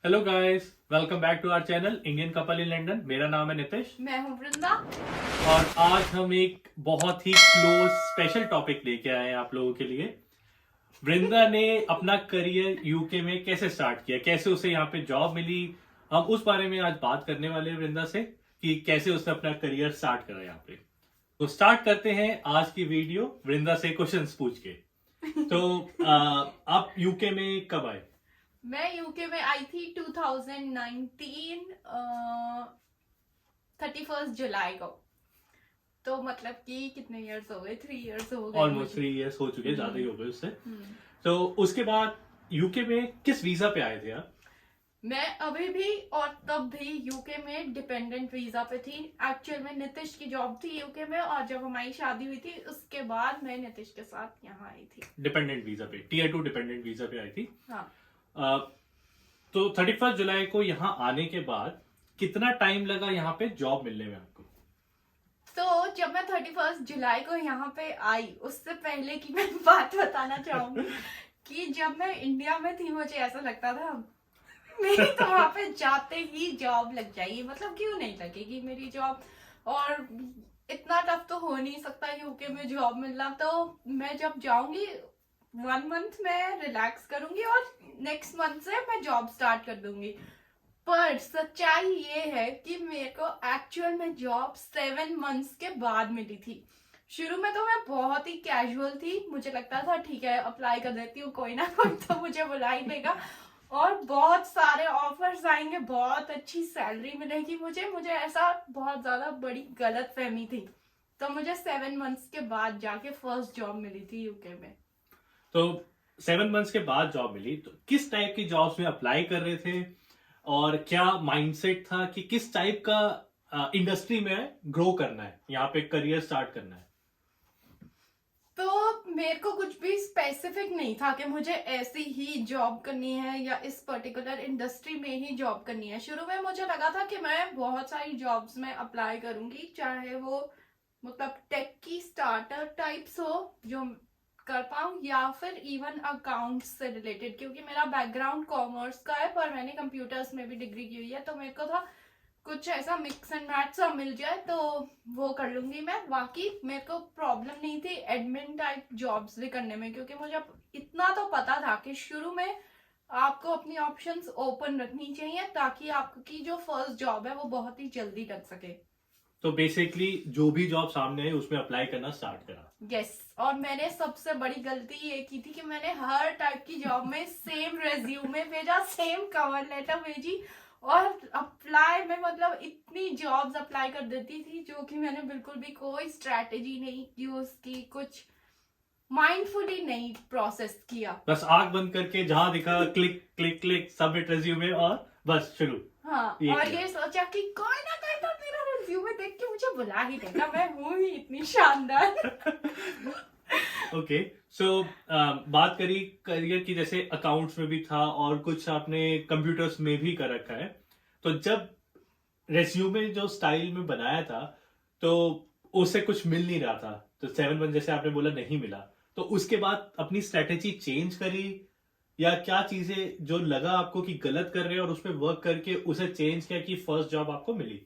Hello guys, welcome back to our channel Indian couple in London. मेरा नाम है नितिश मैं हूँ वृंदा। और आज हम एक बहुत ही क्लोज स्पेशल टॉपिक लेके आए हैं आप लोगों के लिए। वृंदा ने अपना करियर यूके में कैसे स्टार्ट किया, कैसे उसे यहाँ पे जॉब मिली, हम उस बारे में आज बात करने वाले हैं वृंदा से कि कैसे उसने अपना करियर स्टार्ट करा यहाँ पे। तो स्टार्ट करते हैं आज की वीडियो वृंदा से क्वेश्चंस पूछ के। तो आप यूके में कब आए? मैं यूके में आई थी 2019 31 जुलाई को। तो मतलब कि कितने इयर्स हो गए, 3 इयर्स हो गए। ऑलमोस्ट 3 इयर्स हो चुके, ज्यादा ही हो गए उससे। हम्म। तो उसके बाद यूके में किस वीजा पे आए थे आप? मैं अभी भी और तब भी यूके में डिपेंडेंट वीजा पे थी। एक्चुअल में नितिश की जॉब थी यूके में, और जब हमारी शादी हुई थी उसके बाद मैं नितिश के साथ यहाँ आई थी। डिपेंडेंट वीजा पे, टीयर 2 डिपेंडेंट वीजा पे आई थी। हाँ। तो 31 जुलाई को यहाँ आने के बाद कितना टाइम लगा यहाँ पे जॉब मिलने में आपको? तो जब मैं 31 जुलाई को यहाँ पे आई, उससे पहले की मैं बात बताना चाहूंगी कि जब मैं इंडिया में थी मुझे ऐसा लगता था मेरी तो वहां पे जाते ही जॉब लग जाएगी। मतलब क्यों नहीं लगेगी मेरी जॉब, और इतना टफ तो हो नहीं सकता यूके में जॉब मिलना। तो मैं जब जाऊंगी 1 मंथ में रिलैक्स करूंगी और नेक्स्ट मंथ से मैं जॉब स्टार्ट कर दूंगी। पर सच्चाई ये है कि मेरे को एक्चुअल में जॉब 7 मंथ्स के बाद मिली थी। शुरू में तो मैं बहुत ही कैजुअल थी, मुझे लगता था ठीक है अप्लाई कर देती हूँ, कोई ना कोई तो मुझे बुला ही लेगा और बहुत सारे ऑफर्स आएंगे, बहुत अच्छी सैलरी मिलेगी मुझे ऐसा बहुत ज्यादा बड़ी गलत फहमी थी। तो मुझे 7 मंथ्स के बाद जाके फर्स्ट जॉब मिली थी यूके में। तो 7 मंथ्स के बाद जॉब मिली, तो किस टाइप की जॉब्स में अप्लाई कर रहे थे और क्या माइंडसेट था कि किस टाइप का इंडस्ट्री में ग्रो करना है, यहाँ पे करियर स्टार्ट करना है? तो मेरे को कुछ भी स्पेसिफिक नहीं था कि मुझे ऐसी ही जॉब करनी है या इस पर्टिकुलर इंडस्ट्री में ही जॉब करनी है। शुरू में मुझे लगा था कि मैं बहुत सारी जॉब्स में अप्लाई करूंगी, चाहे वो मतलब टेक की स्टार्टर टाइप्स हो जो कर पाऊँ, या फिर इवन अकाउंट्स से रिलेटेड, क्योंकि मेरा बैकग्राउंड कॉमर्स का है पर मैंने कंप्यूटर्स में भी डिग्री की हुई है। तो मेरे को था कुछ ऐसा मिक्स एंड मैच सा मिल जाए तो वो कर लूंगी मैं। बाकी मेरे को प्रॉब्लम नहीं थी एडमिन टाइप जॉब्स भी करने में, क्योंकि मुझे इतना तो पता था कि शुरू में आपको अपनी ऑप्शंस ओपन रखनी चाहिए ताकि आपकी जो फर्स्ट जॉब है वो बहुत ही जल्दी लग सके। तो बेसिकली जो भी जॉब सामने है उसमें अप्लाई करना स्टार्ट करा। यस। और मैंने सबसे बड़ी गलती ये की थी कि मैंने हर टाइप की जॉब में सेम रेज्यूमे भेजा, सेम कवर लेटर भेजी और अप्लाई में मतलब इतनी जॉब्स अप्लाई कर देती थी जो कि मैंने बिल्कुल भी कोई स्ट्रैटेजी नहीं यूज की, कुछ माइंडफुली नहीं प्रोसेस किया। बस आंख बंद करके जहां दिखा click click click submit resume और बस शुरू। हाँ, और किया। ये सोचा कि कोई ना कोई तो मेरा रेज्यूमे देख के मुझे बुला ही देगा, मैं हूँ ही इतनी शानदार। ओके, सो बात करी करियर की, जैसे अकाउंट्स में भी था और कुछ आपने कंप्यूटर्स में भी कर रखा है। तो जब रेज्यूमे जो स्टाइल में बनाया था तो उससे कुछ मिल नहीं रहा था, तो 7 मंथ जैसे आपने बोला नहीं मिला, तो उसके बाद अपनी स्ट्रेटेजी चेंज करी या क्या चीजें जो लगा आपको कि गलत कर रहे हैं और उस पर वर्क करके उसे चेंज किया कि फर्स्ट जॉब आपको मिली?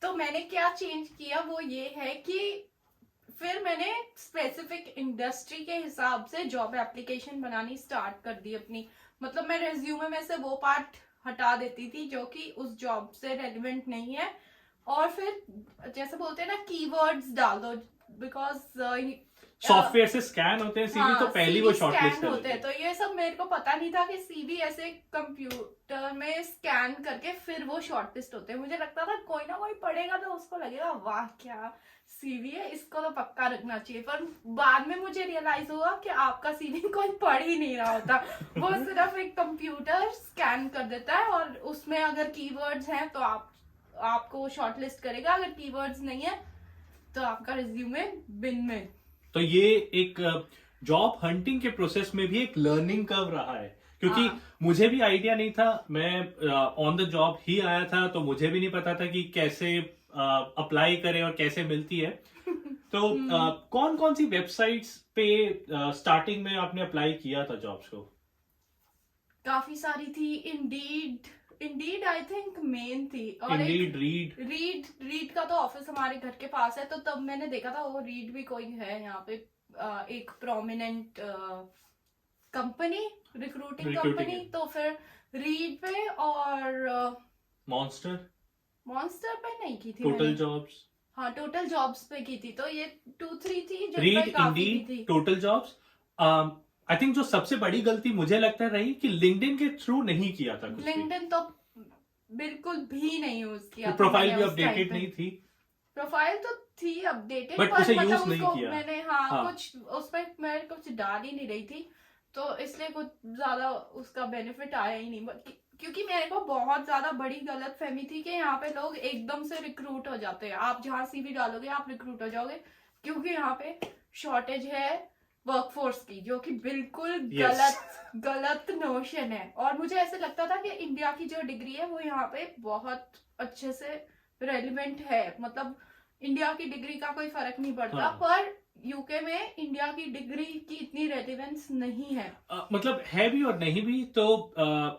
तो मैंने क्या चेंज किया वो ये है कि फिर मैंने स्पेसिफिक इंडस्ट्री के हिसाब से जॉब एप्लीकेशन बनानी स्टार्ट कर दी अपनी। मतलब मैं रेज्यूमे में से वो पार्ट हटा देती थी जो कि उस जॉब से रेलिवेंट नहीं है, और फिर जैसे बोलते हैं ना कीवर्ड्स डाल दो, बिकॉज सॉफ्टवेयर से स्कैन होते हैं सीवी, तो पहली वो शॉर्टलिस्ट होते हैं। तो ये सब मेरे को पता नहीं था कि सीवी ऐसे कंप्यूटर में स्कैन करके फिर वो शॉर्टलिस्ट होते हैं। मुझे लगता था कोई ना कोई पढ़ेगा तो उसको लगेगा वाह क्या सीवी है, इसको तो पक्का रखना चाहिए। पर बाद में मुझे रियलाइज हुआ कि आपका सीवी कोई पढ़ ही नहीं रहा होता, वो सिर्फ एक कंप्यूटर स्कैन कर देता है और उसमें अगर कीवर्ड्स हैं तो आपको वो शॉर्टलिस्ट करेगा, अगर कीवर्ड्स नहीं है तो आपका रिज्यूमे बिन में। तो ये एक जॉब हंटिंग के प्रोसेस में भी एक लर्निंग कर्व रहा है, क्योंकि मुझे भी आइडिया नहीं था, मैं ऑन द जॉब ही आया था, तो मुझे भी नहीं पता था कि कैसे अप्लाई करें और कैसे मिलती है। तो कौन कौन सी वेबसाइट्स पे स्टार्टिंग में आपने अप्लाई किया था जॉब्स को? काफी सारी थी, Indeed, Indeed I think main थी, और इंडीड, रीड, रीड का तो ऑफिस हमारे घर के पास है, तो तब मैंने देखा था वो रीड भी कोई है यहाँ पे, एक प्रोमिनेंट कंपनी, रिक्रूटिंग कंपनी, है। तो फिर रीड पे और मॉन्स्टर पे नहीं की थी टोटल मैंने। जॉब्स, हाँ, टोटल जॉब्स पे की थी, तो ये 2-3 थी जिन रीड, पे काफी की इंडीड, थी। Total jobs. आई थिंक जो सबसे बड़ी गलती मुझे लगता है रही कि लिंक्डइन के थ्रू नहीं किया था कुछ भी, लिंक्डइन तो बिल्कुल भी नहीं यूज किया था प्रोफाइल मैंने भी उस टाइम अपडेटेड पे। नहीं थी, प्रोफाइल तो थी अपडेटेड, बट पर उसे मतलब यूज नहीं उसको किया। मैंने हाँ। कुछ उसमें मैं कुछ डाल ही नहीं रही थी, तो इसलिए कुछ ज्यादा उसका बेनिफिट आया ही नहीं। क्योंकि मेरे को बहुत ज्यादा बड़ी गलत फहमी थी कि यहाँ पे लोग एकदम से रिक्रूट हो जाते हैं, आप जहाँ सीवी डालोगे आप रिक्रूट हो जाओगे, क्योंकि यहाँ पे शॉर्टेज है वर्कफोर्स की, जो कि बिल्कुल गलत नोशन है। और मुझे ऐसे लगता था कि इंडिया की जो डिग्री है वो यहाँ पे बहुत अच्छे से रेलिवेंट है, मतलब इंडिया की डिग्री का कोई फर्क नहीं पड़ता। हाँ। पर यूके में इंडिया की डिग्री की इतनी रेलिवेंस नहीं है। मतलब है भी और नहीं भी। तो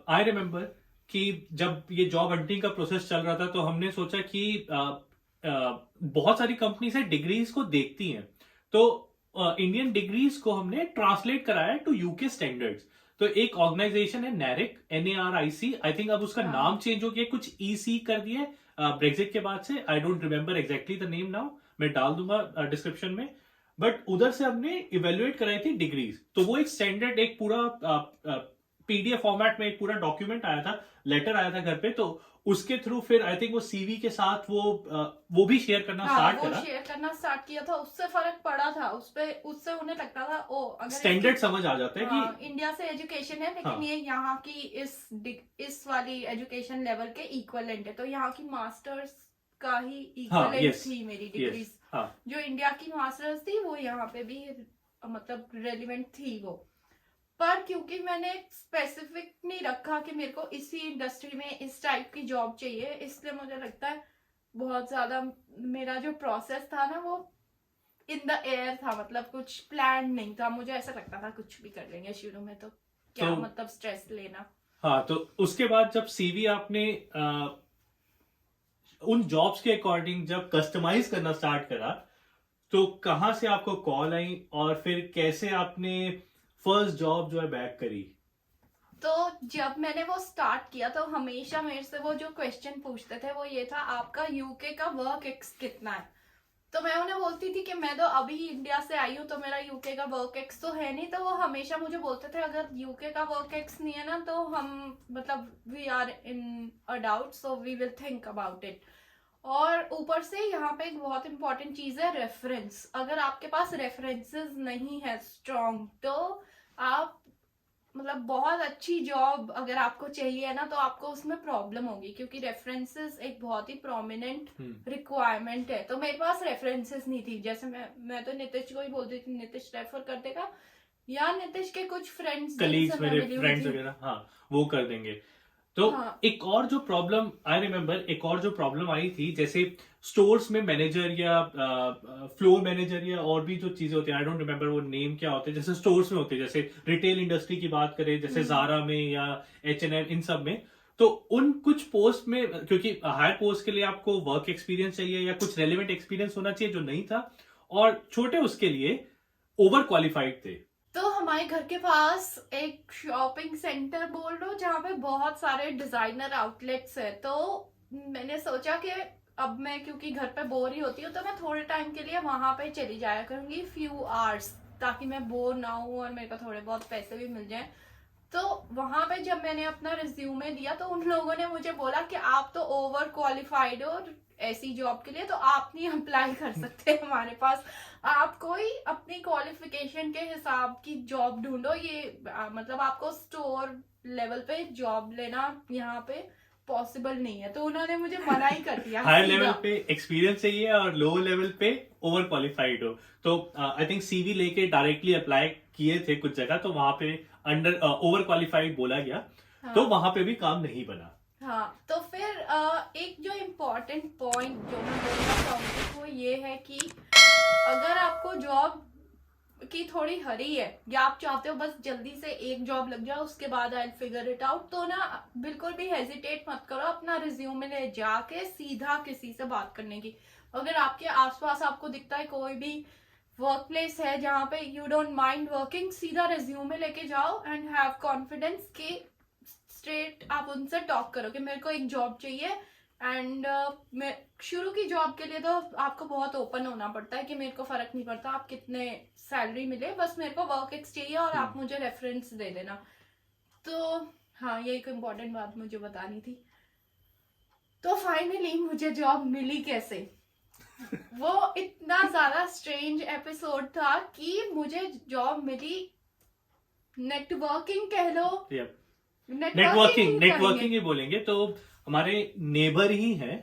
आई रिमेम्बर कि जब ये जॉब हंटिंग का प्रोसेस चल रहा था तो हमने सोचा कि बहुत सारी कंपनीज है डिग्रीज को देखती हैं, तो इंडियन डिग्रीज को हमने ट्रांसलेट कराया टू यूके स्टैंडर्ड्स। तो एक ऑर्गेनाइजेशन है नैरिक, NARIC, आई थिंक अब उसका नाम चेंज हो गया, कुछ EC कर दिया ब्रेक्सिट के बाद से। I don't remember exactly the name now, मैं डाल दूंगा डिस्क्रिप्शन में। बट उधर से हमने इवेल्युएट कराई थी डिग्रीज, तो वो एक स्टैंडर्ड, एक पूरा PDF फॉर्मेट में एक पूरा डॉक्यूमेंट आया था, लेटर आया था घर पे। तो उसके थ्रू फिर आई थिंक वो CV के साथ वो भी शेयर करना स्टार्ट करा, शेयर करना स्टार्ट किया था, उससे फर्क पड़ा था उससे उन्हें लगता था ओ अगर स्टैंडर्ड समझ आ जाता है कि इंडिया से एजुकेशन है, लेकिन हाँ। ये यहाँ की इस वाली एजुकेशन लेवल के इक्वलेंट है, तो यहाँ की मास्टर्स का ही इक्वलेंट थी मेरी डिग्रीज। जो इंडिया की मास्टर्स थी वो यहाँ पे भी मतलब रेलिवेंट थी वो। पर क्योंकि मैंने स्पेसिफिक नहीं रखा कि मेरे को इसी इंडस्ट्री में इस टाइप की जॉब चाहिए, इसलिए मुझे लगता है बहुत ज्यादा मेरा जो प्रोसेस था ना वो इन द एयर था, मतलब कुछ प्लान नहीं था। मुझे ऐसा लगता था कुछ भी कर लेंगे शुरू में, तो क्या मतलब स्ट्रेस लेना। हाँ, तो उसके बाद जब CV आपने उन जॉब्स के अकॉर्डिंग जब कस्टमाइज करना स्टार्ट करा, तो कहाँ से आपको कॉल आई और फिर कैसे आपने फर्स्ट जॉब जो है बैक करी? तो जब मैंने वो स्टार्ट किया तो हमेशा मेरे से वो जो क्वेश्चन पूछते थे वो ये था, आपका यूके का वर्क एक्स कितना है? तो मैं उन्हें बोलती थी कि मैं तो अभी इंडिया से आई हूँ, तो मेरा यूके का वर्क एक्स तो है नहीं। तो वो हमेशा मुझे बोलते थे अगर यूके का वर्क एक्स नहीं है ना तो हम मतलब we are in a doubt, so we will think about it. और ऊपर से यहाँ पे एक बहुत इंपॉर्टेंट चीज है रेफरेंस। अगर आपके पास रेफरेंसेस नहीं है स्ट्रॉन्ग, तो आप मतलब बहुत अच्छी जॉब अगर आपको चाहिए ना तो आपको उसमें प्रॉब्लम होगी, क्योंकि रेफरेंसेस एक बहुत ही प्रोमिनेंट रिक्वायरमेंट है। तो मेरे पास रेफरेंसेस नहीं थी। जैसे मैं तो नितिश को ही बोलती थी नितिश रेफर कर देगा, या नितिश के कुछ फ्रेंड्स कलीग्स, मेरे फ्रेंड्स वगैरह, हाँ, वो कर देंगे। तो एक और जो प्रॉब्लम आई रिमेम्बर, एक और जो प्रॉब्लम आई थी, जैसे स्टोर्स में मैनेजर या फ्लोर मैनेजर या और भी जो चीजें होती हैं, आई डोंट रिमेम्बर वो नेम क्या होते हैं, जैसे स्टोर्स में होते हैं, जैसे रिटेल इंडस्ट्री की बात करें, जैसे जारा में या H&M, इन सब में। तो उन कुछ पोस्ट में, क्योंकि हायर पोस्ट के लिए आपको वर्क एक्सपीरियंस चाहिए या कुछ रेलिवेंट एक्सपीरियंस होना चाहिए जो नहीं था, और छोटे उसके लिए ओवर क्वालिफाइड थे। तो हमारे घर के पास एक शॉपिंग सेंटर बोल लो जहाँ पे बहुत सारे डिजाइनर आउटलेट्स है। तो मैंने सोचा कि अब मैं क्योंकि घर पे बोर ही होती हूँ, तो मैं थोड़े टाइम के लिए वहां पे चली जाया करूंगी, फ्यू आवर्स, ताकि मैं बोर ना हूँ और मेरे को थोड़े बहुत पैसे भी मिल जाए। तो वहां पे जब मैंने अपना रिज्यूमे दिया तो उन लोगों ने मुझे बोला कि आप तो ओवर क्वालिफाइड हो ऐसी जॉब के लिए, तो आप नहीं अप्लाई कर सकते हमारे पास, आप कोई अपनी क्वालिफिकेशन के हिसाब की जॉब ढूंढो। ये मतलब आपको स्टोर लेवल पे जॉब लेना यहाँ पे पॉसिबल नहीं है। तो उन्होंने मुझे मना ही कर दिया। हायर लेवल पे एक्सपीरियंस चाहिए और लो लेवल पे ओवर क्वालिफाइड हो। तो आई थिंक CV लेके डायरेक्टली अप्लाई किए थे कुछ जगह, तो वहां पे अंडर ओवर क्वालिफाइड बोला गया। हाँ। तो वहां पे भी काम नहीं बना। हाँ, तो फिर एक जो इम्पोर्टेंट पॉइंट जो मैं बोलना चाहूंगी वो ये है कि अगर आपको जॉब की थोड़ी हरी है या आप चाहते हो बस जल्दी से एक जॉब लग जाए उसके बाद आई फिगर इट आउट, तो ना बिल्कुल भी हेजिटेट मत करो अपना रिज्यूमे ले जाके सीधा किसी से बात करने की। अगर आपके आसपास आपको दिखता है कोई भी वर्क प्लेस है जहाँ पे यू डोंट माइंड वर्किंग, सीधा रिज्यूमे लेके जाओ एंड हैव कॉन्फिडेंस कि स्ट्रेट आप उनसे टॉक करो कि मेरे को एक जॉब चाहिए। एंड मैं शुरू की जॉब के लिए तो आपको बहुत ओपन होना पड़ता है कि मेरे को फर्क नहीं पड़ता आप कितने सैलरी मिले, बस मेरे को वर्क एक्स चाहिए और आप मुझे रेफरेंस दे देना। तो हाँ, ये एक इम्पोर्टेंट बात मुझे बतानी थी। तो फाइनली मुझे जॉब मिली कैसे? वो इतना ज्यादा स्ट्रेंज एपिसोड था कि मुझे जॉब मिली, नेटवर्किंग कह लो, नेटवर्किंग ही बोलेंगे। तो हमारे नेबर ही हैं,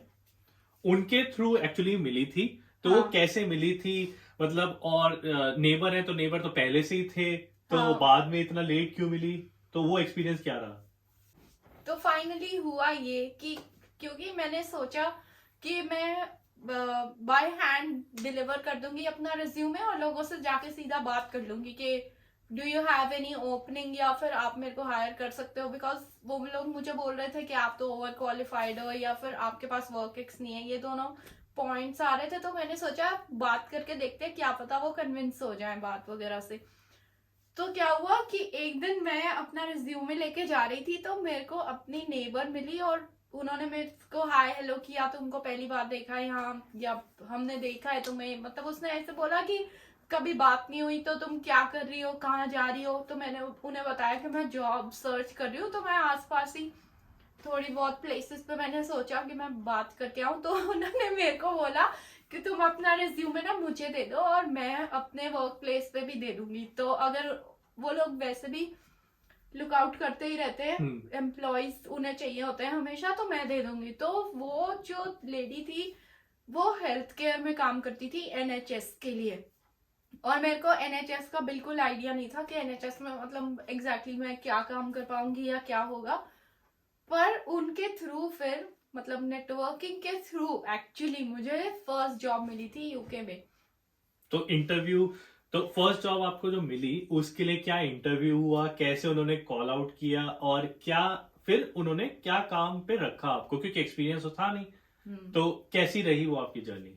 उनके थ्रू एक्चुअली मिली थी। तो वो कैसे मिली थी मतलब, और नेबर है तो नेबर तो पहले से ही थे, तो बाद में इतना लेट क्यों मिली, तो वो एक्सपीरियंस क्या रहा? तो फाइनली हुआ ये कि क्योंकि मैंने सोचा कि मैं बाय हैंड डिलीवर कर दूंगी अपना रिज्यूमे और लोगों से जाके सीधा बात कर लूंगी कि do you have any opening या फिर आप मेरे को हायर कर सकते हो, बिकॉज वो लोग मुझे बोल रहे थे कि आप तो ओवर क्वालिफाइड हो या फिर आपके पास वर्क एक्स नहीं है, ये दोनों पॉइंट्स आ रहे थे। तो मैंने सोचा बात करके देखते हैं, क्या पता वो कन्विंस हो जाए बात वगैरह से। तो क्या हुआ कि एक दिन मैं अपना रिज्यूमे लेके जा रही थी तो मेरे को अपनी नेबर मिली और उन्होंने मेरे को हाय हेलो किया, तुमको पहली बार देखा है यहाँ या हमने देखा है तुम्हें, मतलब उसने ऐसे बोला कि कभी बात नहीं हुई, तो तुम क्या कर रही हो, कहाँ जा रही हो। तो मैंने उन्हें बताया कि मैं जॉब सर्च कर रही हूँ, तो मैं आसपास ही थोड़ी बहुत प्लेसेस पे मैंने सोचा कि मैं बात करके आऊँ। तो उन्होंने मेरे को बोला कि तुम अपना रिज्यूमे ना मुझे दे दो और मैं अपने वर्क प्लेस पे भी दे दूंगी, तो अगर वो लोग वैसे भी लुक आउट करते ही रहते हैं, एम्प्लॉयज उन्हें चाहिए होते हैं हमेशा, तो मैं दे दूंगी। तो वो जो लेडी थी वो हेल्थ केयर में काम करती थी NHS के लिए, और मेरे को NHS का बिल्कुल आइडिया नहीं था कि NHS में मतलब एग्जैक्टली मैं क्या काम कर पाऊंगी या क्या होगा। पर उनके थ्रू फिर मतलब नेटवर्किंग के थ्रू एक्चुअली मुझे फर्स्ट जॉब मिली थी यूके में। तो इंटरव्यू, तो फर्स्ट जॉब आपको जो मिली उसके लिए क्या इंटरव्यू हुआ, कैसे उन्होंने कॉल आउट किया, और क्या फिर उन्होंने क्या काम पे रखा आपको, क्योंकि एक्सपीरियंस तो था नहीं, तो कैसी रही वो आपकी जर्नी?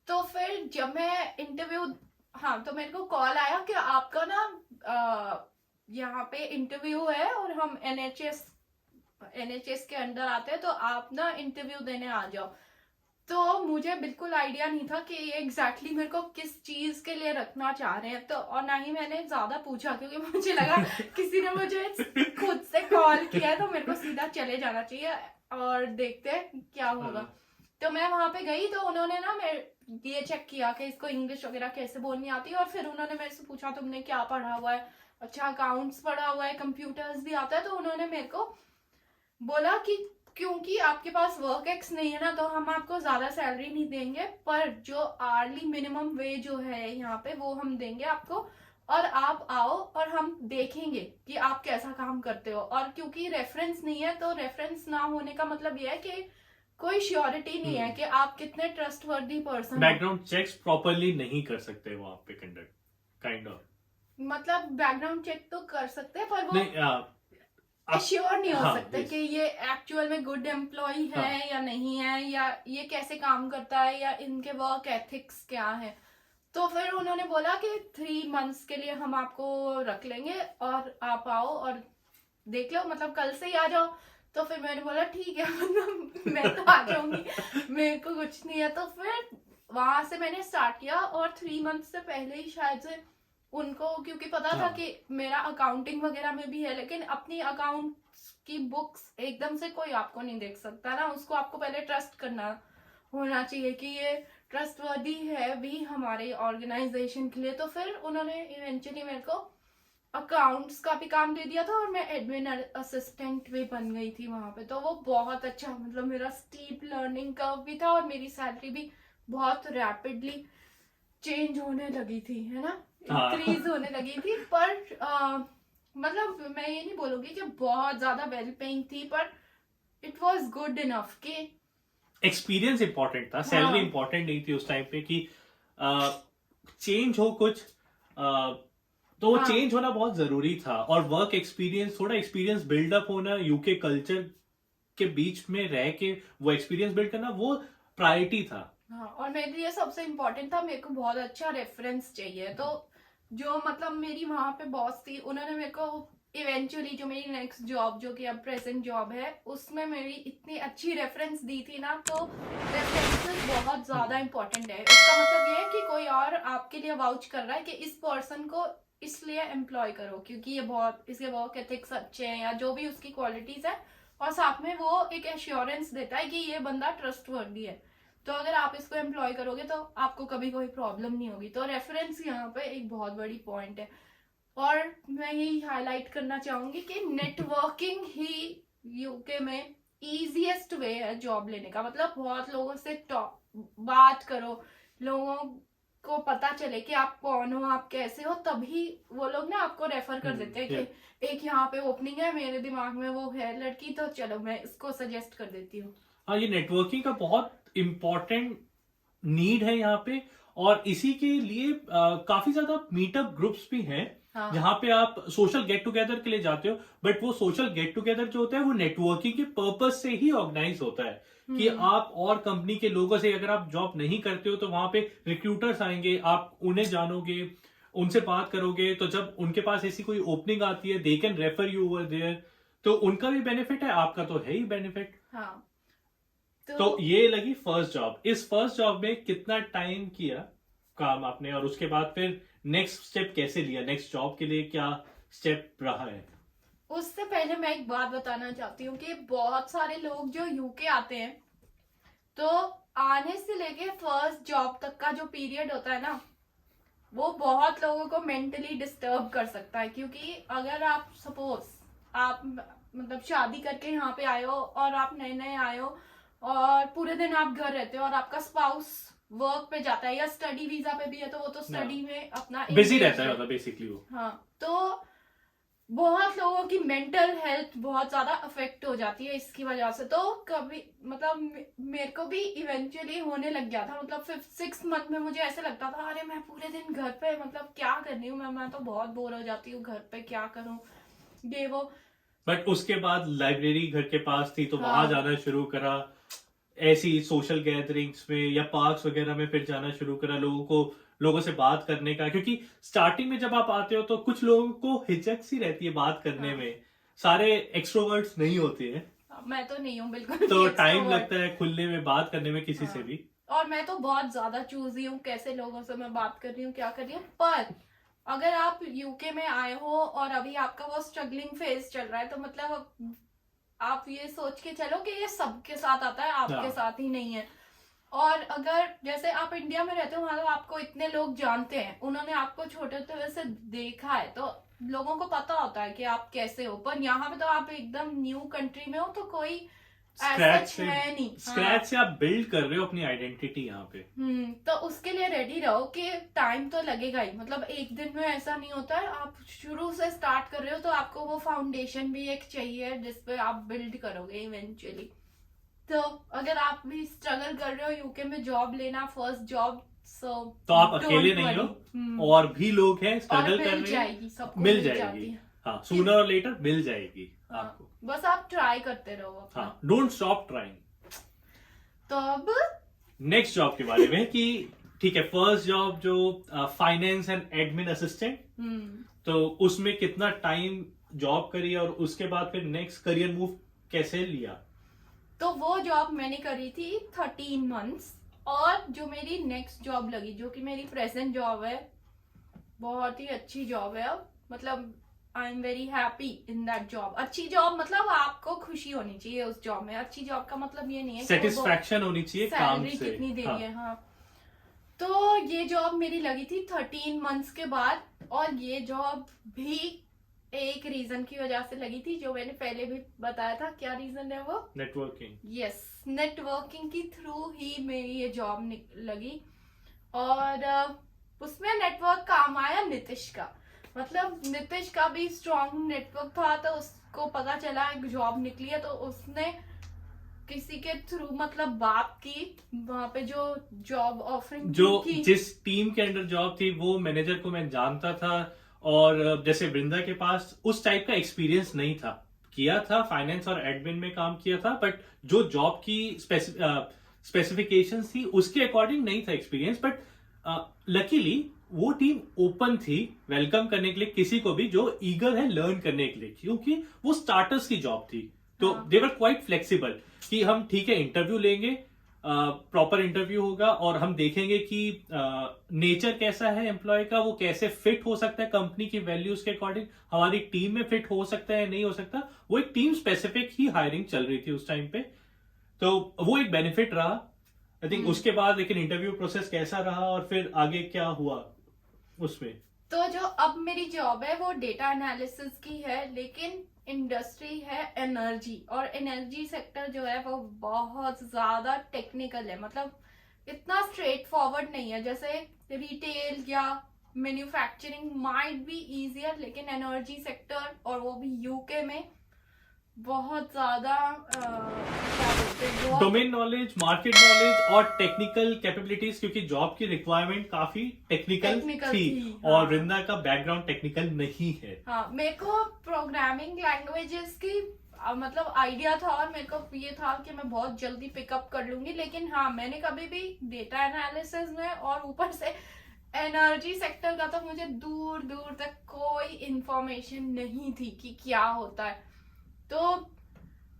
तो फिर जब मैं इंटरव्यू, हाँ, तो मेरे को कॉल आया कि आपका ना यहाँ पे इंटरव्यू है और हम NHS के अंदर आते हैं, तो आप ना इंटरव्यू देने आ जाओ। तो मुझे बिल्कुल आइडिया नहीं था कि ये एग्जैक्टली मेरे को किस चीज के लिए रखना चाह रहे हैं, तो और ना ही मैंने ज्यादा पूछा क्योंकि मुझे लगा किसी ने मुझे खुद से कॉल किया है तो मेरे को सीधा चले जाना चाहिए और देखते हैं क्या होगा। तो मैं वहां पे गई तो उन्होंने ना ये चेक किया कि इसको इंग्लिश वगैरह कैसे बोलनी आती है, और फिर उन्होंने मेरे से पूछा तुमने क्या पढ़ा हुआ है, अच्छा अकाउंट्स पढ़ा हुआ है, कंप्यूटर्स भी आता है। तो उन्होंने मेरे को बोला कि क्योंकि आपके पास वर्क एक्स नहीं है ना, तो हम आपको ज्यादा सैलरी नहीं देंगे, पर जो आर्ली मिनिमम वेज जो है यहाँ पे वो हम देंगे आपको, और आप आओ और हम देखेंगे कि आप कैसा काम करते हो। और क्योंकि रेफरेंस नहीं है, तो रेफरेंस ना होने का मतलब ये है कि कोई श्योरिटी नहीं है कि आप कितने trustworthy person, background checks properly नहीं कर सकते वो आप पे कंडक्ट, काइंड ऑफ, मतलब बैकग्राउंड चेक तो कर सकते हैं पर वो नहीं, श्योर नहीं हो सकते कि ये एक्चुअल में गुड एम्प्लॉय है या नहीं है, या ये कैसे काम करता है, या इनके वर्क एथिक्स क्या है। तो फिर उन्होंने बोला कि 3 मंथ्स के लिए हम आपको रख लेंगे और आप आओ और देख लो, मतलब कल से ही आ जाओ। तो फिर मैंने बोला ठीक है, मतलब मैं तो आ जाऊंगी, मेरे को कुछ नहीं है। तो फिर वहां से मैंने स्टार्ट किया और 3 मंथ से पहले ही शायद से उनको, क्योंकि पता था कि मेरा अकाउंटिंग वगैरह में भी है, लेकिन अपनी अकाउंट्स की बुक्स एकदम से कोई आपको नहीं देख सकता ना, उसको आपको पहले ट्रस्ट करना होना चाहिए कि ये ट्रस्टवर्दी है भी हमारे ऑर्गेनाइजेशन के लिए। तो फिर उन्होंने इवेंचुअली मेरे को अकाउंट्स का भी काम दे दिया था और मैं एडमिन असिस्टेंट भी बन गई थी वहां पे। तो वो बहुत अच्छा, मतलब मेरा स्टीप लर्निंग कर्व भी था और मेरी सैलरी भी बहुत रैपिडली चेंज होने लगी थी, है ना, इंक्रीज होने लगी थी। पर मतलब मैं ये नहीं बोलूंगी कि बहुत ज्यादा वेल पेइंग थी, पर इट वाज गुड इनफ कि एक्सपीरियंस इंपॉर्टेंट था, सैलरी इंपॉर्टेंट नहीं थी उस टाइम पे कि चेंज हो कुछ, तो वो हाँ। चेंज होना बहुत जरूरी था, और वर्क एक्सपीरियंस, थोड़ा एक्सपीरियंस बिल्डअप होना, यूके कल्चर के बीच में रह के वो एक्सपीरियंस बिल्ड करना, वो प्रायोरिटी था। हाँ, और मेरे लिए सबसे इम्पोर्टेंट था, मेरे को बहुत अच्छा रेफरेंस चाहिए। तो जो मतलब मेरी वहां पे बॉस थी, उन्होंने मेरे को इवेंचुअली जो मेरी नेक्स्ट जॉब, जो कि अब प्रेजेंट जॉब है, उसमें मेरी इतनी अच्छी रेफरेंस दी थी ना। तो रेफरेंसेस बहुत ज्यादा इम्पोर्टेंट है। इसका मतलब ये है कि कोई और आपके लिए वाउच कर रहा है कि इस पर्सन को इसलिए एम्प्लॉय करो क्योंकि ये बहुत, इसके वर्क एथिक्स अच्छे हैं या जो भी उसकी क्वालिटीज है, और साथ में वो एक एश्योरेंस देता है कि ये बंदा ट्रस्टवर्दी है। तो अगर आप इसको एम्प्लॉय करोगे तो आपको कभी कोई प्रॉब्लम नहीं होगी। तो रेफरेंस यहाँ पे एक बहुत बड़ी पॉइंट है। और मैं यही हाईलाइट करना चाहूंगी कि नेटवर्किंग ही यूके में इजीएस्ट वे है जॉब लेने का। मतलब बहुत लोगों से बात करो, लोगों को पता चले कि आप कौन हो, आप कैसे हो, तभी वो लोग ना आपको रेफर कर देते हैं कि एक यहाँ पे ओपनिंग है, मेरे दिमाग में वो है लड़की, तो चलो मैं इसको सजेस्ट कर देती हूँ। हाँ, ये नेटवर्किंग का बहुत इम्पोर्टेंट नीड है यहाँ पे, और इसी के लिए काफी ज्यादा मीटअप ग्रुप्स भी हैं। हाँ। जहाँ पे आप सोशल गेट टुगेदर के लिए जाते हो, बट वो सोशल गेट टुगेदर जो होता है वो नेटवर्किंग के पर्पज से ही ऑर्गेनाइज होता है कि आप और कंपनी के लोगों से, अगर आप जॉब नहीं करते हो तो वहां पे रिक्रूटर्स आएंगे, आप उन्हें जानोगे, उनसे बात करोगे, तो जब उनके पास ऐसी कोई ओपनिंग आती है, they can refer you over there, तो उनका भी बेनिफिट है, आपका तो है ही बेनिफिट। हाँ। तो ये लगी फर्स्ट जॉब। इस फर्स्ट जॉब में कितना टाइम किया काम आपने, और उसके बाद फिर नेक्स्ट स्टेप कैसे लिया, नेक्स्ट जॉब के लिए क्या स्टेप रहा है? उससे पहले मैं एक बात बताना चाहती हूँ कि बहुत सारे लोग जो यूके आते हैं, तो आने से लेके फर्स्ट जॉब तक का जो पीरियड होता है ना, वो बहुत लोगों को मेंटली डिस्टर्ब कर सकता है। क्योंकि अगर आप सपोज आप मतलब शादी करके यहाँ पे आए हो, और आप नए नए आए हो, और पूरे दिन आप घर रहते हो, और आपका स्पाउस वर्क पे जाता है या स्टडी वीजा पे भी है, तो वो तो स्टडी में अपना बिजी रहता है, मतलब बेसिकली वो। हाँ, तो बहुत लोगों की मेंटल हेल्थ बहुत ज्यादा अफेक्ट हो जाती है इसकी वजह से। तो कभी मतलब मेरे को भी इवेंचुअली होने लग गया था। मतलब 5-6 मंथ में मुझे ऐसे लगता था, अरे मैं पूरे दिन घर पे मतलब क्या कर रही हूँ, मैं तो बहुत बोर हो जाती हूँ घर पे, क्या करूँ ये वो। बट उसके बाद लाइब्रेरी घर के पास थी, तो हाँ। वहां जाना शुरू करा, ऐसी सोशल गैदरिंग्स में या पार्क्स वगैरह में फिर जाना शुरू करा, लोगों से बात करने का, क्योंकि स्टार्टिंग में जब आप आते हो तो कुछ लोगों को हिचक सी रहती है बात करने हाँ। में, सारे एक्सट्रोवर्ट्स नहीं होते हैं, मैं तो नहीं हूँ बिल्कुल तो भी टाइम extrovert। लगता है खुलने में, बात करने में किसी हाँ। से भी। और मैं तो बहुत ज्यादा चूजी हूँ कैसे लोगों से मैं बात कर रही हूँ, क्या कर रही हूँ। पर अगर आप यूके में आए हो और अभी आपका वो स्ट्रगलिंग फेज चल रहा है, तो मतलब आप ये सोच के चलो कि ये सबके साथ आता है, आपके हाँ। साथ ही नहीं है। और अगर जैसे आप इंडिया में रहते हो, वहां तो आपको इतने लोग जानते हैं, उन्होंने आपको छोटे होते से देखा है, तो लोगों को पता होता है कि आप कैसे हो। पर यहाँ पे तो आप एकदम न्यू कंट्री में हो, तो कोई स्क्रैच ऐसा है नहीं। स्क्रैच से आप बिल्ड कर रहे हो अपनी आइडेंटिटी यहाँ पे। तो उसके लिए रेडी रहो कि टाइम तो लगेगा ही। मतलब एक दिन में ऐसा नहीं होता है। आप शुरू से स्टार्ट कर रहे हो, तो आपको वो फाउंडेशन भी एक चाहिए जिसपे आप बिल्ड करोगे इवेंचुअली। तो अगर आप भी स्ट्रगल कर रहे हो यूके में जॉब लेना, फर्स्ट जॉब, तो आप अकेले नहीं हो, और भी लोग हैं स्ट्रगल कर रहे हैं, जाएगी, सबको मिल जाएगी। हाँ, सूनर और लेटर मिल जाएगी आपको। बस आप ट्राई करते रहो अपना। हाँ, डोंट स्टॉप ट्राइंग। तो अब नेक्स्ट जॉब के बारे में कि ठीक है, फर्स्ट जॉब जो फाइनेंस एंड एडमिन असिस्टेंट, तो उसमें कितना टाइम जॉब करी, और उसके बाद फिर नेक्स्ट करियर मूव कैसे लिया? तो वो जॉब मैंने करी थी 13 मंथ्स। और जो मेरी नेक्स्ट जॉब लगी, जो कि मेरी प्रेजेंट जॉब है, बहुत ही अच्छी जॉब है। अब मतलब I am very happy in that job. अच्छी जॉब मतलब आपको खुशी होनी चाहिए उस जॉब में। अच्छी जॉब का मतलब ये नहीं है सेटिस्फैक्शन होनी चाहिए काम से, सैलरी कितनी दे रही है। हाँ, तो ये जॉब मेरी लगी थी 13 मंथ्स के बाद। और ये जॉब भी एक रीजन की वजह से लगी थी, जो मैंने पहले भी बताया था। क्या रीजन है वो? नेटवर्किंग। यस, नेटवर्किंग की थ्रू ही मेरी ये जॉब लगी। और उसमें नेटवर्क काम आया नीतिश का। मतलब नीतिश का भी स्ट्रॉन्ग नेटवर्क था, तो उसको पता चला एक जॉब निकली है, तो उसने किसी के थ्रू मतलब बात की वहां पे जो जॉब ऑफरिंग जो की? जिस टीम के अंडर जॉब थी वो मैनेजर को मैं जानता था, और जैसे वृंदा के पास उस टाइप का एक्सपीरियंस नहीं था, किया था फाइनेंस और एडमिन में काम किया था, बट जो जॉब की स्पेसिफिकेशंस थी उसके अकॉर्डिंग नहीं था एक्सपीरियंस। बट लकीली वो टीम ओपन थी वेलकम करने के लिए किसी को भी जो ईगर है लर्न करने के लिए, क्योंकि वो स्टार्टर्स की जॉब थी। तो हाँ। दे वर क्वाइट फ्लेक्सिबल कि हम ठीक है इंटरव्यू लेंगे, प्रॉपर इंटरव्यू होगा और हम देखेंगे कि नेचर कैसा है एम्प्लॉय का, वो कैसे फिट हो सकता है कंपनी की वैल्यूज के अकॉर्डिंग, हमारी टीम में फिट हो सकता है नहीं हो सकता। वो एक टीम स्पेसिफिक ही हायरिंग चल रही थी उस टाइम पे, तो वो एक बेनिफिट रहा आई थिंक। उसके बाद लेकिन इंटरव्यू प्रोसेस कैसा रहा और फिर आगे क्या हुआ उसमें? तो जो अब मेरी जॉब है वो डेटा एनालिसिस की है, लेकिन इंडस्ट्री है एनर्जी, और एनर्जी सेक्टर जो है वो बहुत ज्यादा टेक्निकल है। मतलब इतना स्ट्रेट फॉरवर्ड नहीं है जैसे रिटेल या मैन्युफैक्चरिंग माइट बी इजियर, लेकिन एनर्जी सेक्टर और वो भी यूके में बहुत ज्यादा क्या बोलते हैं, बहुत डोमेन नॉलेज, मार्केट नॉलेज और टेक्निकल कैपेबिलिटीज, क्योंकि जॉब की रिक्वायरमेंट काफी टेक्निकल टेक्निकल थी थी, और हाँ। वृंदा का बैकग्राउंड टेक्निकल नहीं है। हाँ, मेरे को प्रोग्रामिंग लैंग्वेजेस की मतलब आइडिया था, और मेरे को ये था कि मैं बहुत जल्दी पिकअप कर लूंगी। लेकिन हाँ, मैंने कभी भी डेटा एनालिसिस में और ऊपर से एनर्जी सेक्टर का तो मुझे दूर दूर तक कोई इंफॉर्मेशन नहीं थी कि क्या होता है। तो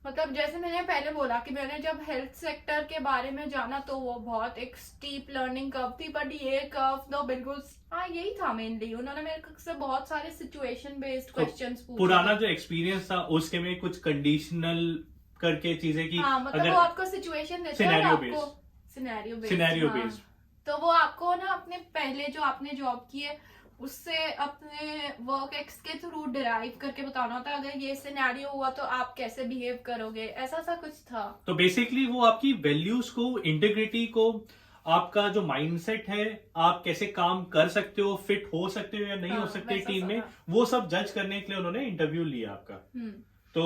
मतलब जैसे मैंने पहले बोला कि मैंने जब हेल्थ सेक्टर के बारे में जाना तो वो बहुत एक स्टीप लर्निंग कर्व थी, बट ये कर्व तो बिल्कुल हाँ यही था मेनली। उन्होंने मेरे से बहुत सारे सिचुएशन बेस्ड क्वेश्चंस पूछे। पुराना जो एक्सपीरियंस था उसके में कुछ कंडीशनल करके चीजें की, हाँ, मतलब अगर वो आपको सिचुएशन देते हैं और सिनेरियो आपको बेस्ड, सिनेरियो सिनेरियो हाँ। बेस्ड, तो वो आपको ना अपने पहले जो आपने जॉब की है उससे अपने वर्क एक्स के थ्रू डिराइव करके बताना होता है, अगर ये सिनेरियो हुआ तो आप कैसे बिहेव करोगे, ऐसा सा कुछ था। तो बेसिकली वो आपकी वैल्यूज को, इंटीग्रिटी को, आपका जो माइंडसेट है, आप कैसे काम कर सकते हो, फिट हो सकते हो या नहीं हो हाँ, सकते वैसा टीम सा में, था। वो सब जज करने के लिए उन्होंने इंटरव्यू लिया आपका। तो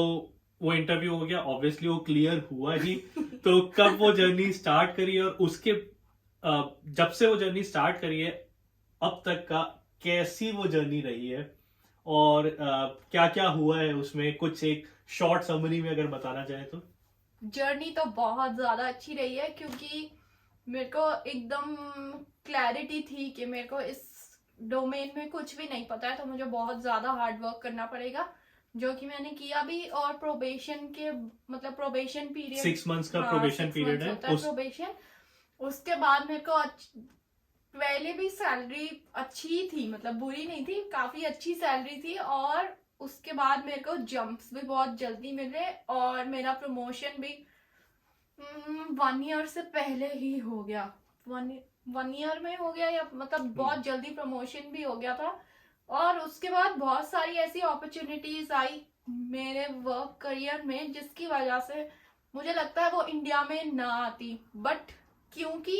वो इंटरव्यू हो गया, ऑब्वियसली वो क्लियर हुआ ही। तो कब वो जर्नी स्टार्ट करी और उसके जब से वो जर्नी स्टार्ट करी है अब तक का कैसी वो जर्नी रही है, और क्या क्या हुआ है उसमें, कुछ एक शॉर्ट समरी में अगर बताना चाहे तो? जर्नी तो बहुत ज्यादा अच्छी रही है, क्योंकि मेरे को एकदम क्लैरिटी थी कि मेरे को इस डोमेन में कुछ भी नहीं पता है, तो मुझे बहुत ज्यादा हार्ड वर्क करना पड़ेगा, जो कि मैंने किया भी। और प्रोबेशन के मतलब प्रोबेशन पीरियड 6 months का हाँ, प्रोबेशन 6 पीरियड months है होता है प्रोबेशन। उसके बाद मेरे को पहले भी सैलरी अच्छी थी, मतलब बुरी नहीं थी, काफी अच्छी सैलरी थी। और उसके बाद मेरे को जंप्स भी बहुत जल्दी मिले, और मेरा प्रमोशन भी 1 ईयर से पहले ही हो गया। 1 ईयर में हो गया, या मतलब बहुत जल्दी प्रमोशन भी हो गया था। और उसके बाद बहुत सारी ऐसी अपॉर्चुनिटीज आई मेरे वर्क करियर में जिसकी वजह से मुझे लगता है वो इंडिया में ना आती, बट क्योंकि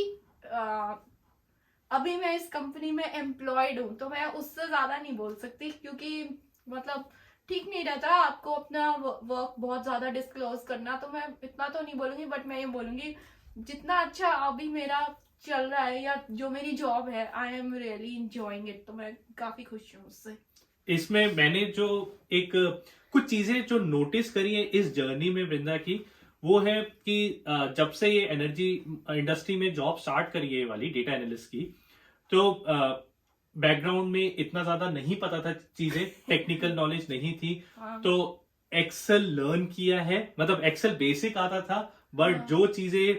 अभी मैं इस कंपनी में एम्प्लॉयड हूँ तो मैं उससे ज्यादा नहीं बोल सकती, क्योंकि मतलब ठीक नहीं रहता आपको अपना वर्क बहुत ज्यादा डिस्क्लोज करना। तो मैं इतना तो नहीं बोलूंगी, बट मैं ये बोलूंगी जितना अच्छा अभी मेरा चल रहा है या जो मेरी जॉब है, I am really enjoying it, तो मैं काफी खुश हूँ उससे। इसमें मैंने जो एक कुछ चीजें जो नोटिस करी है इस जर्नी में वृंदा की, वो है कि जब से ये एनर्जी इंडस्ट्री में जॉब स्टार्ट करी है ये वाली डेटा एनालिस्ट की, तो बैकग्राउंड में इतना ज्यादा नहीं पता था चीजें, टेक्निकल नॉलेज नहीं थी। हाँ। तो एक्सेल लर्न किया है, मतलब एक्सेल बेसिक आता था, बट हाँ। जो चीजें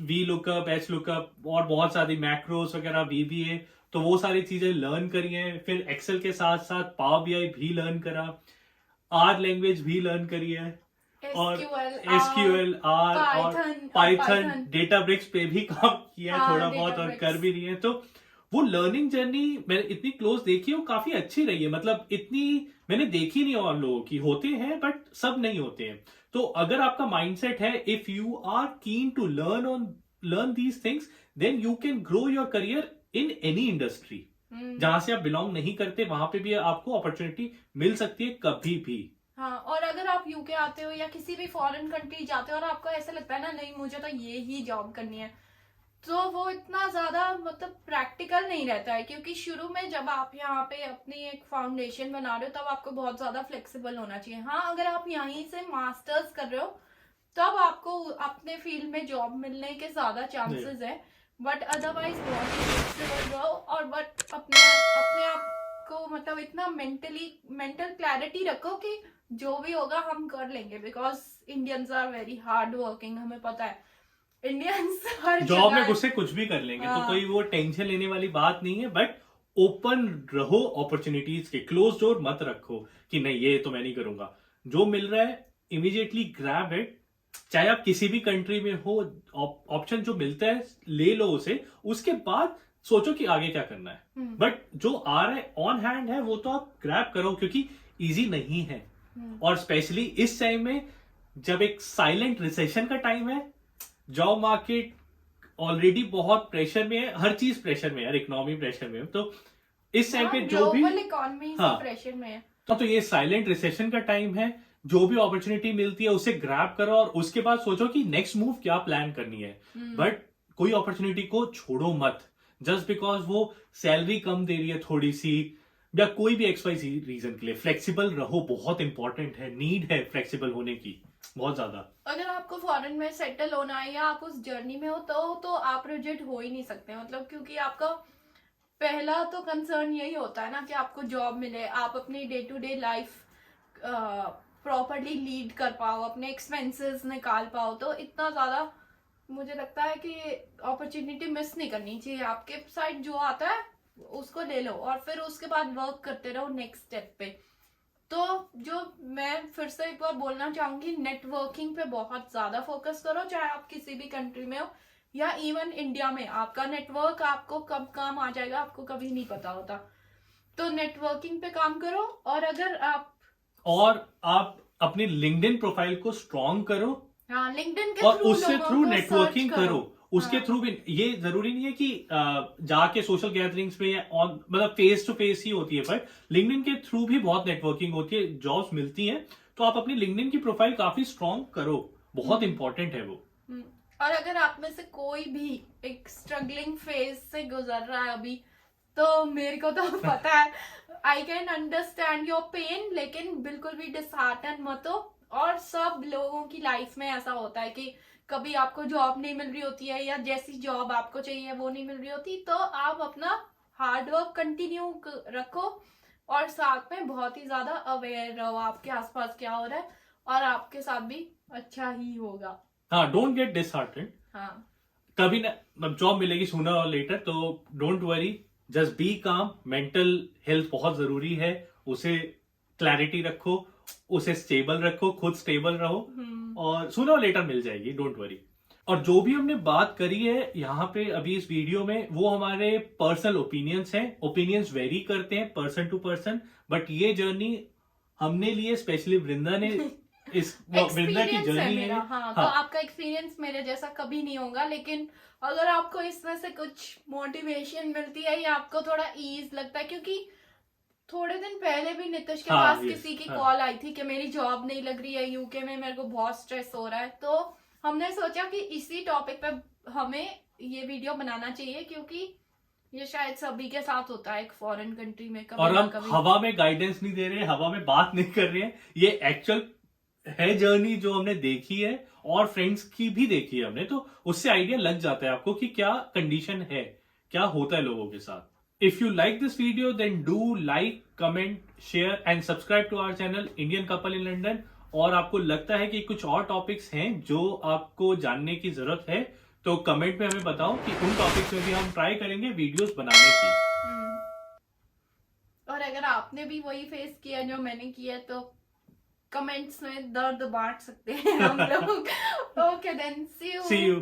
वी लुकअप, एच लुकअप और बहुत सारी मैक्रोस वगैरह, वीबीए, तो वो सारी चीजें लर्न करी हैं। फिर एक्सेल के साथ साथ पावर बीआई भी लर्न करा, आर लैंग्वेज भी लर्न करी है, और एसक्यूएल, आर और पाइथन, डेटाब्रिक्स पे भी काम किया है थोड़ा बहुत और कर भी रही है। तो वो लर्निंग जर्नी मैंने इतनी क्लोज देखी है, वो काफी अच्छी रही है। मतलब इतनी मैंने देखी नहीं और लोगों की, होते हैं बट सब नहीं होते हैं। तो अगर आपका माइंडसेट है, if you are keen to learn these things, then you can grow your career in any industry. जहां से आप बिलोंग नहीं करते वहां पे भी आपको अपॉर्चुनिटी मिल सकती है कभी भी। हाँ, और अगर आप यूके आते हो या किसी भी फॉरेन कंट्री जाते हो और आपको ऐसा लगता है ना, नहीं मुझे तो ये ही जॉब करनी है, तो वो इतना ज्यादा मतलब प्रैक्टिकल नहीं रहता है, क्योंकि शुरू में जब आप यहाँ पे अपनी एक फाउंडेशन बना रहे हो तब आपको बहुत ज्यादा फ्लेक्सिबल होना चाहिए। हाँ, अगर आप यहीं से मास्टर्स कर रहे हो तब आपको अपने फील्ड में जॉब मिलने के ज्यादा चांसेस है, बट अदरवाइज बहुत ही फ्लेक्सिबल रहो। और बट अपने अपने आप को मतलब इतना मेंटल क्लैरिटी रखो कि जो भी होगा हम कर लेंगे, because Indians are very hard working, हमें पता है इंडियंस हर जॉब में जगह। घुसे कुछ भी कर लेंगे, तो हाँ। कोई वो टेंशन लेने वाली बात नहीं है। बट ओपन रहो अपॉर्चुनिटीज के, क्लोज डोर मत रखो कि नहीं ये तो मैं नहीं करूंगा। जो मिल रहा है इमीडिएटली ग्रैब इट, चाहे आप किसी भी कंट्री में हो, ऑप्शन जो मिलता है ले लो उसे, उसके बाद सोचो कि आगे क्या करना है। बट जो आ रहा है ऑन हैंड है वो तो आप ग्रैब करो, क्योंकि इजी नहीं है। और स्पेशली इस टाइम में जब एक साइलेंट रिसेशन का टाइम है, जॉब मार्केट ऑलरेडी बहुत प्रेशर में है, हर चीज प्रेशर में है, इकोनॉमी प्रेशर में है, तो इस टाइम पे जो भी ग्लोबल इकोनॉमी हाँ, प्रेशर में है, तो ये साइलेंट रिसेशन का टाइम है। जो भी अपॉर्चुनिटी मिलती है उसे ग्रैब करो और उसके बाद सोचो कि नेक्स्ट मूव क्या प्लान करनी है। बट कोई अपॉर्चुनिटी को छोड़ो मत जस्ट बिकॉज वो सैलरी कम दे रही है थोड़ी सी, या कोई भी XYZ रीजन के लिए। फ्लेक्सिबल रहो, बहुत इंपॉर्टेंट है, नीड है फ्लेक्सिबल होने की बहुत ज्यादा। अगर आपको फॉरेन में सेटल होना है या आप उस जर्नी में हो तो आप रिजेक्ट हो ही नहीं सकते, मतलब क्योंकि आपका पहला तो कंसर्न यही होता है ना कि आपको जॉब मिले, आप अपनी day to day life properly lead कर पाओ, अपने एक्सपेंसेस निकाल पाओ। तो इतना ज्यादा मुझे लगता है कि अपॉर्चुनिटी मिस नहीं करनी चाहिए। आपके साइड जो आता है उसको ले लो और फिर उसके बाद वर्क करते रहो नेक्स्ट स्टेप पे। तो जो मैं फिर से एक बार बोलना चाहूंगी, नेटवर्किंग पे बहुत ज्यादा फोकस करो, चाहे आप किसी भी कंट्री में हो या इवन इंडिया में। आपका नेटवर्क आपको कब काम आ जाएगा आपको कभी नहीं पता होता, तो नेटवर्किंग पे काम करो। और अगर आप अपनी लिंक्डइन प्रोफाइल को स्ट्रॉन्ग करो, हाँ, लिंक्डइन के और थ्रू उससे थ्रू नेटवर्किंग करो। उसके हाँ। थ्रू भी ये जरूरी नहीं है कि जाके सोशल गैदरिंग्स में या ऑन मतलब फेस टू फेस ही होती है, पर लिंक्डइन के थ्रू भी बहुत नेटवर्किंग होती है, जॉब्स मिलती हैं। तो आप अपनी लिंक्डइन की प्रोफाइल काफी स्ट्रांग करो, बहुत इंपॉर्टेंट है वो। और अगर आप में से कोई भी एक स्ट्रगलिंग फेज से गुजर रहा है अभी, तो मेरे को तो पता है, I can understand your pain, लेकिन बिल्कुल भी डिसहार्टन मत हो। और सब लोगों की लाइफ में ऐसा होता है कि कभी आपको जॉब नहीं मिल रही होती है या जैसी जॉब आपको चाहिए वो नहीं मिल रही होती, तो आप अपना हार्ड वर्क कंटिन्यू रखो और साथ में बहुत ही ज्यादा अवेयर रहो आपके आसपास क्या हो रहा है, और आपके साथ भी अच्छा ही होगा। हाँ, डोंट गेट डिसहार्टेंड। हाँ, कभी ना जॉब मिलेगी सूनर और लेटर, तो डोंट वरी, जस्ट बी काम। मेंटल हेल्थ बहुत जरूरी है, उसे क्लैरिटी रखो, उसे स्टेबल रखो, खुद स्टेबल रहो, और सूनर और लेटर मिल जाएगी, डोंट वरी। और जो भी हमने बात करी है यहाँ पे अभी इस वीडियो में, वो हमारे पर्सनल ओपिनियंस हैं। ओपिनियंस वेरी करते हैं पर्सन टू पर्सन, बट ये जर्नी हमने लिए, स्पेशली वृंदा ने इस वृंदा की जर्नी है। हाँ, तो आपका एक्सपीरियंस मेरे जैसा कभी नहीं होगा, लेकिन अगर आपको इसमें से कुछ मोटिवेशन मिलती है या आपको थोड़ा ईज लगता है, क्योंकि थोड़े दिन पहले भी नितिश के पास किसी की कॉल आई थी कि मेरी जॉब नहीं लग रही है यूके में, मेरे को बहुत स्ट्रेस हो रहा है, तो हमने सोचा कि इसी टॉपिक पे हमें ये वीडियो बनाना चाहिए, क्योंकि ये शायद सभी के साथ होता है एक फॉरेन कंट्री में कभी और ना हम कभी। हवा में गाइडेंस नहीं दे रहे, हवा में बात नहीं कर रहे हैं, ये एक्चुअल है जर्नी जो हमने देखी है और फ्रेंड्स की भी देखी है हमने, तो उससे आइडिया लग जाता है आपको कि क्या कंडीशन है, क्या होता है लोगों के साथ। If you like this video then do like, comment, share and subscribe to our channel Indian couple in London. और आपको लगता है कि कुछ और टॉपिक्स हैं जो आपको जानने की जरूरत है, तो कमेंट में हमें बताओ कि उन टॉपिक्स में भी हम ट्राई करेंगे वीडियोस बनाने की। और अगर आपने भी वही फेस किया जो मैंने किया, तो कमेंट्स में दर्द बांट सकते हैं हम लोग। Okay then, see you.